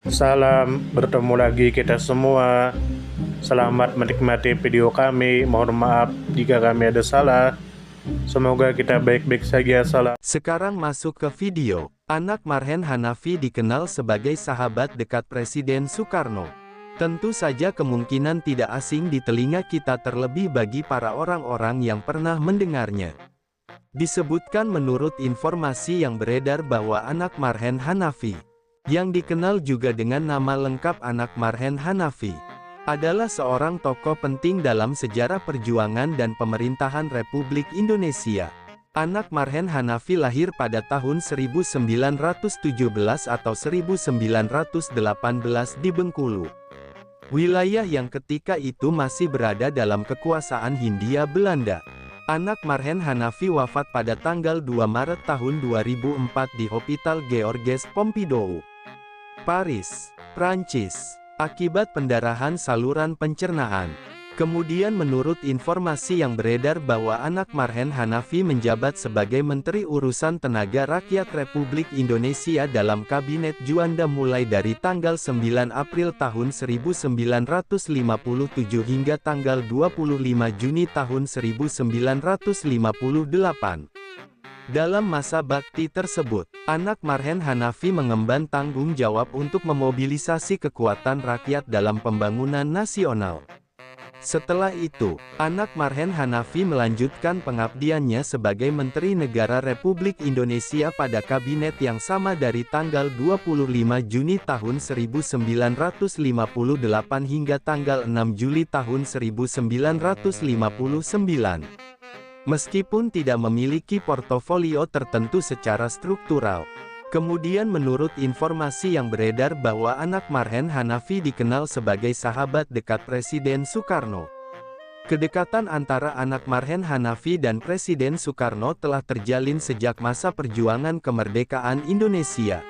Salam, bertemu lagi kita semua. Selamat menikmati video kami. Mohon maaf jika kami ada salah. Semoga kita baik-baik saja. Salam. Sekarang masuk ke video. Anak Marhen Hanafi dikenal sebagai sahabat dekat Presiden Soekarno. Tentu saja kemungkinan tidak asing di telinga kita, terlebih bagi para orang-orang yang pernah mendengarnya. Disebutkan menurut informasi yang beredar bahwa anak Marhen Hanafi, yang dikenal juga dengan nama lengkap Anak Marhen Hanafi, adalah seorang tokoh penting dalam sejarah perjuangan dan pemerintahan Republik Indonesia. Anak Marhen Hanafi lahir pada tahun 1917 atau 1918 di Bengkulu, wilayah yang ketika itu masih berada dalam kekuasaan Hindia Belanda. Anak Marhen Hanafi wafat pada tanggal 2 Maret tahun 2004 di Hospital Georges Pompidou, Paris, Prancis, akibat pendarahan saluran pencernaan. Kemudian menurut informasi yang beredar bahwa anak Marhen Hanafi menjabat sebagai Menteri Urusan Tenaga Rakyat Republik Indonesia dalam Kabinet Juanda mulai dari tanggal 9 April tahun 1957 hingga tanggal 25 Juni tahun 1958. Dalam masa bakti tersebut, anak Marhen Hanafi mengemban tanggung jawab untuk memobilisasi kekuatan rakyat dalam pembangunan nasional. Setelah itu, anak Marhen Hanafi melanjutkan pengabdiannya sebagai Menteri Negara Republik Indonesia pada kabinet yang sama dari tanggal 25 Juni tahun 1958 hingga tanggal 6 Juli tahun 1959. Meskipun tidak memiliki portofolio tertentu secara struktural. Kemudian menurut informasi yang beredar bahwa anak Marhen Hanafi dikenal sebagai sahabat dekat Presiden Soekarno. Kedekatan antara anak Marhen Hanafi dan Presiden Soekarno telah terjalin sejak masa perjuangan kemerdekaan Indonesia.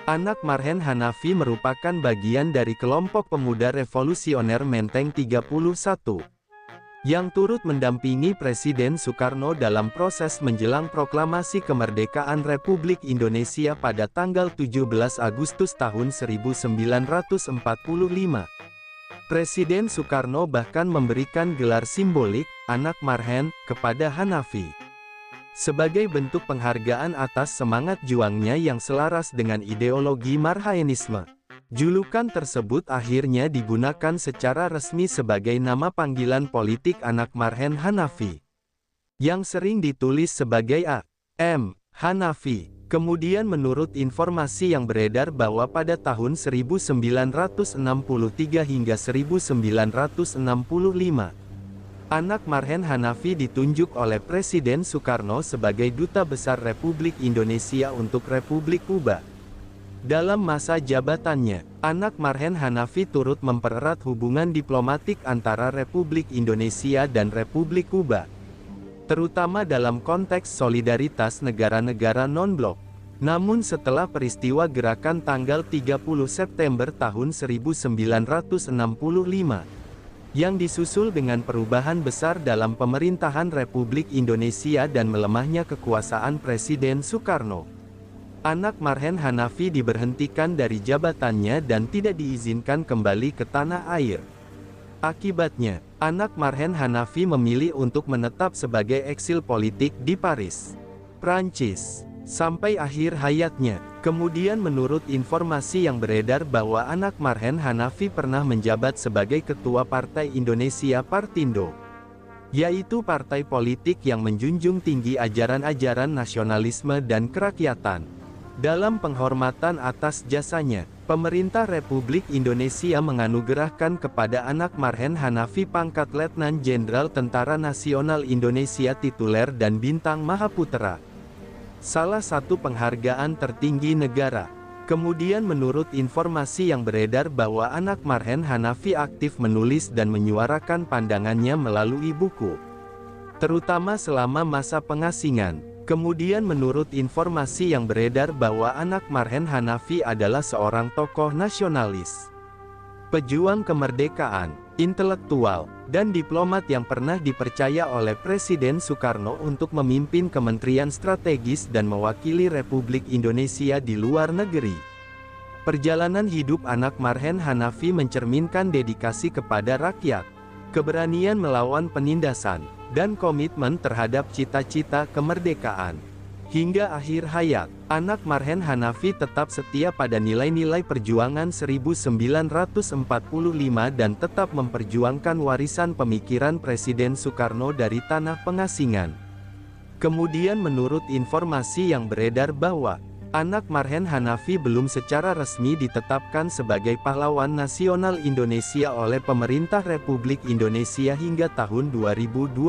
Anak Marhen Hanafi merupakan bagian dari kelompok pemuda revolusioner Menteng 31. Yang turut mendampingi Presiden Soekarno dalam proses menjelang proklamasi kemerdekaan Republik Indonesia pada tanggal 17 Agustus tahun 1945. Presiden Soekarno bahkan memberikan gelar simbolik, Anak Marhen, kepada Hanafi. Sebagai bentuk penghargaan atas semangat juangnya yang selaras dengan ideologi Marhaenisme. Julukan tersebut akhirnya digunakan secara resmi sebagai nama panggilan politik anak Marhen Hanafi, yang sering ditulis sebagai A.M. Hanafi. Kemudian menurut informasi yang beredar bahwa pada tahun 1963 hingga 1965, anak Marhen Hanafi ditunjuk oleh Presiden Soekarno sebagai Duta Besar Republik Indonesia untuk Republik Kuba. Dalam masa jabatannya, anak Marhen Hanafi turut mempererat hubungan diplomatik antara Republik Indonesia dan Republik Kuba, terutama dalam konteks solidaritas negara-negara non-blok. Namun setelah peristiwa gerakan tanggal 30 September tahun 1965, yang disusul dengan perubahan besar dalam pemerintahan Republik Indonesia dan melemahnya kekuasaan Presiden Soekarno, anak Marhen Hanafi diberhentikan dari jabatannya dan tidak diizinkan kembali ke tanah air. Akibatnya, anak Marhen Hanafi memilih untuk menetap sebagai eksil politik di Paris, Prancis, sampai akhir hayatnya. Kemudian menurut informasi yang beredar bahwa anak Marhen Hanafi pernah menjabat sebagai Ketua Partai Indonesia Partindo, yaitu partai politik yang menjunjung tinggi ajaran-ajaran nasionalisme dan kerakyatan. Dalam penghormatan atas jasanya, pemerintah Republik Indonesia menganugerahkan kepada anak Marhen Hanafi pangkat Letnan Jenderal Tentara Nasional Indonesia tituler dan bintang Mahaputra, salah satu penghargaan tertinggi negara. Kemudian menurut informasi yang beredar bahwa anak Marhen Hanafi aktif menulis dan menyuarakan pandangannya melalui buku, terutama selama masa pengasingan. Kemudian menurut informasi yang beredar bahwa anak Marhen Hanafi adalah seorang tokoh nasionalis, pejuang kemerdekaan, intelektual, dan diplomat yang pernah dipercaya oleh Presiden Soekarno untuk memimpin kementerian strategis dan mewakili Republik Indonesia di luar negeri. Perjalanan hidup anak Marhen Hanafi mencerminkan dedikasi kepada rakyat, keberanian melawan penindasan, dan komitmen terhadap cita-cita kemerdekaan. Hingga akhir hayat, anak Marhen Hanafi tetap setia pada nilai-nilai perjuangan 1945 dan tetap memperjuangkan warisan pemikiran Presiden Soekarno dari tanah pengasingan. Kemudian menurut informasi yang beredar bahwa anak Marhen Hanafi belum secara resmi ditetapkan sebagai pahlawan nasional Indonesia oleh pemerintah Republik Indonesia hingga tahun 2025.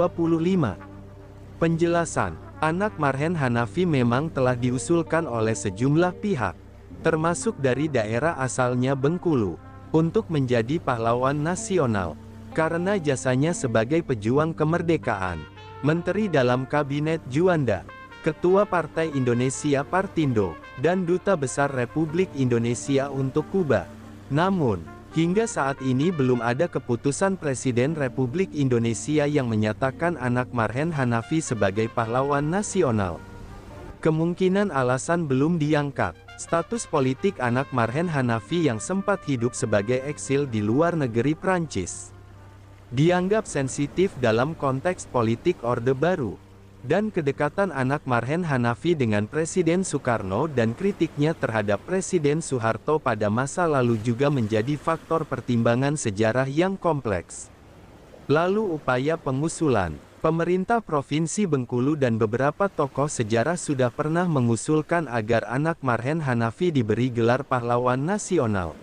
Penjelasan, anak Marhen Hanafi memang telah diusulkan oleh sejumlah pihak, termasuk dari daerah asalnya Bengkulu, untuk menjadi pahlawan nasional, karena jasanya sebagai pejuang kemerdekaan, Menteri dalam Kabinet Juanda, Ketua Partai Indonesia Partindo, dan Duta Besar Republik Indonesia untuk Kuba. Namun, hingga saat ini belum ada keputusan Presiden Republik Indonesia yang menyatakan anak Marhen Hanafi sebagai pahlawan nasional. Kemungkinan alasan belum diangkat, status politik anak Marhen Hanafi yang sempat hidup sebagai eksil di luar negeri Prancis dianggap sensitif dalam konteks politik Orde Baru. Dan kedekatan anak Marhen Hanafi dengan Presiden Soekarno dan kritiknya terhadap Presiden Soeharto pada masa lalu juga menjadi faktor pertimbangan sejarah yang kompleks. Lalu upaya pengusulan, pemerintah Provinsi Bengkulu dan beberapa tokoh sejarah sudah pernah mengusulkan agar anak Marhen Hanafi diberi gelar pahlawan nasional.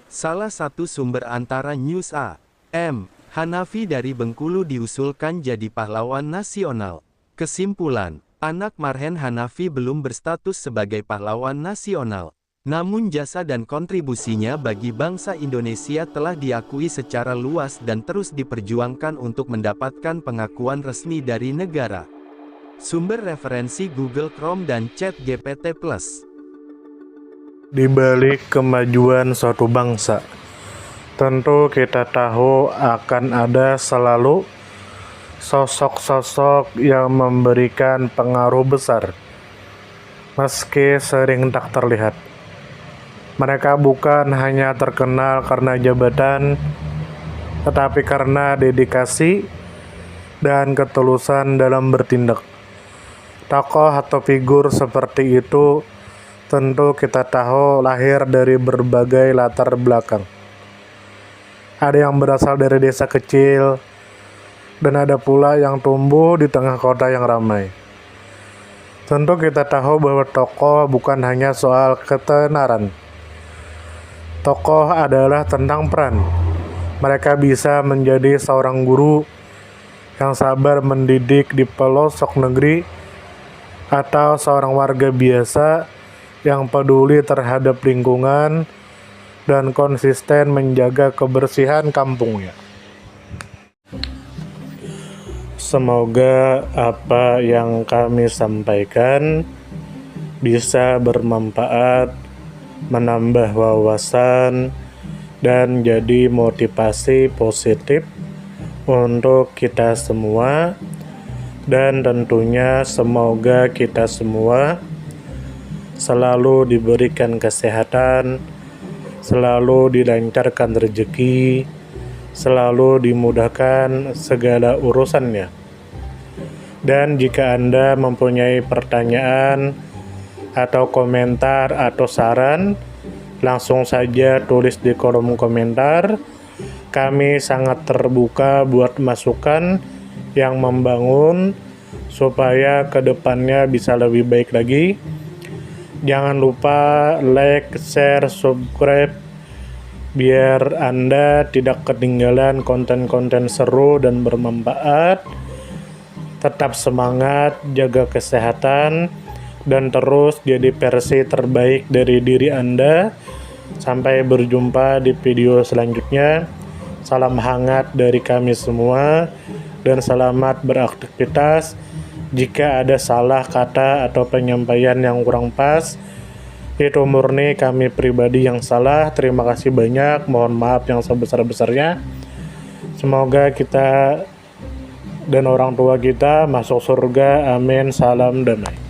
Salah satu sumber antara News A.M. Hanafi dari Bengkulu diusulkan jadi pahlawan nasional. Kesimpulan, anak Marhen Hanafi belum berstatus sebagai pahlawan nasional. Namun jasa dan kontribusinya bagi bangsa Indonesia telah diakui secara luas dan terus diperjuangkan untuk mendapatkan pengakuan resmi dari negara. Sumber referensi Google Chrome dan ChatGPT+. Di balik kemajuan suatu bangsa, tentu kita tahu akan ada selalu sosok-sosok yang memberikan pengaruh besar, meski sering tak terlihat. Mereka bukan hanya terkenal karena jabatan, tetapi karena dedikasi dan ketulusan dalam bertindak. Tokoh atau figur seperti itu tentu kita tahu lahir dari berbagai latar belakang. Ada yang berasal dari desa kecil, dan ada pula yang tumbuh di tengah kota yang ramai. Tentu kita tahu bahwa tokoh bukan hanya soal ketenaran. Tokoh adalah tentang peran. Mereka bisa menjadi seorang guru yang sabar mendidik di pelosok negeri, atau seorang warga biasa yang peduli terhadap lingkungan dan konsisten menjaga kebersihan kampungnya. Semoga apa yang kami sampaikan bisa bermanfaat, menambah wawasan, dan jadi motivasi positif untuk kita semua. Dan tentunya semoga kita semua selalu diberikan kesehatan, selalu dilancarkan rezeki, selalu dimudahkan segala urusannya. Dan jika Anda mempunyai pertanyaan atau komentar atau saran, langsung saja tulis di kolom komentar. Kami sangat terbuka buat masukan yang membangun supaya kedepannya bisa lebih baik lagi. Jangan lupa like, share, subscribe biar Anda tidak ketinggalan konten-konten seru dan bermanfaat. Tetap semangat, jaga kesehatan, dan terus jadi versi terbaik dari diri Anda. Sampai berjumpa di video selanjutnya. Salam hangat dari kami semua, dan selamat beraktivitas. Jika ada salah kata atau penyampaian yang kurang pas, itu murni kami pribadi yang salah. Terima kasih banyak, mohon maaf yang sebesar-besarnya. Semoga kita dan orang tua kita masuk surga, amin, salam damai.